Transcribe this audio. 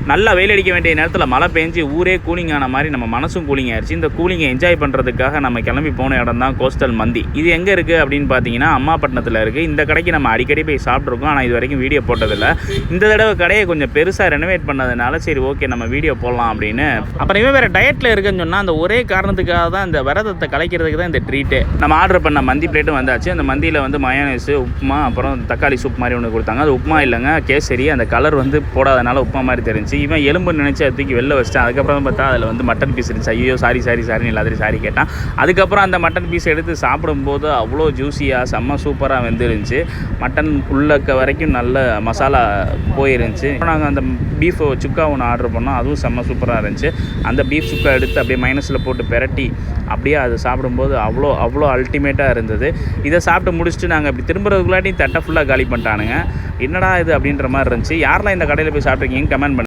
நல்லா வெயில் அடிக்க வேண்டிய நேரத்தில் மழை பெஞ்சு ஊரே கூலிங் ஆன மாதிரி நம்ம மனசும் கூலிங் ஆயிடுச்சு. இந்த கூலிங்கை என்ஜாய் பண்ணுறதுக்காக நம்ம கிளம்பி போன இடம் தான் கோஸ்டல் மந்தி. இது எங்கே இருக்குது அப்படின்னு பார்த்தீங்கன்னா அம்மாப்பட்டினத்தில் இருக்குது. இந்த கடைக்கு நம்ம அடிக்கடி போய் சாப்பிட்ருக்கோம், ஆனால் இது வரைக்கும் வீடியோ போட்டதில்லை. இந்த தடவை கடையை கொஞ்சம் பெருசாக ரெனோவேட் பண்ணதுனால சரி ஓகே நம்ம வீடியோ போடலாம் அப்படின்னு. அப்புறம் இவன் வேறு டயட்டில் இருக்குன்னு சொன்னால் அந்த ஒரே காரணத்துக்காக தான் இந்த விரதத்தை கலைக்கிறதுக்கு தான் இந்த ட்ரீட்டு. நம்ம ஆர்டர் பண்ண மந்தி பிளேட்டும் வந்தாச்சு. அந்த மந்தியில் வந்து மயோனைஸ், உப்புமா, அப்புறம் தக்காளி சூப் மாதிரி ஒன்று கொடுத்தாங்க. அது உப்புமா இல்லைங்க, கேசரி. அந்த கலர் வந்து போடாதனால உப்புமா மாதிரி தெரிஞ்சு இவன் எலும்பு நினைச்சு அது தூக்கி வெளில வச்சிட்டான். அதுக்கப்புறம் பார்த்தா அதில் வந்து மட்டன் பீஸ் இருந்துச்சு. ஐயோ சாரின்னு எல்லாத்தையும் சாரி கேட்டான். அதுக்கப்புறம் அந்த மட்டன் பீஸ் எடுத்து சாப்பிடும்போது அவ்வளோ ஜூஸியாக செம்ம சூப்பராக வெந்துருந்துச்சு. மட்டன் உள்ளக்க வரைக்கும் நல்ல மசாலா போயிருந்துச்சு. நாங்கள் அந்த பீஃப் சுக்கா ஒன்று ஆர்டர் பண்ணோம், அதுவும் செம்ம சூப்பராக இருந்துச்சு. அந்த பீஃப் சுக்கா எடுத்து அப்படியே மைனஸில் போட்டு பெரட்டி அப்படியே அது சாப்பிடும்போது அவ்வளோ அல்டிமேட்டாக இருந்தது. இதை சாப்பிட்டு முடிச்சுட்டு நாங்கள் அப்படி திரும்புறதுக்குள்ளாட்டி தட்டை ஃபுல்லாக காலி பண்ணிட்டானுங்க. என்னடா இது அப்படின்ற மாதிரி இருந்துச்சு. யாரெல்லாம் இந்த கடையில் போய் சாப்பிட்ருக்கீங்கன்னு கமெண்ட் பண்ணுங்கள்.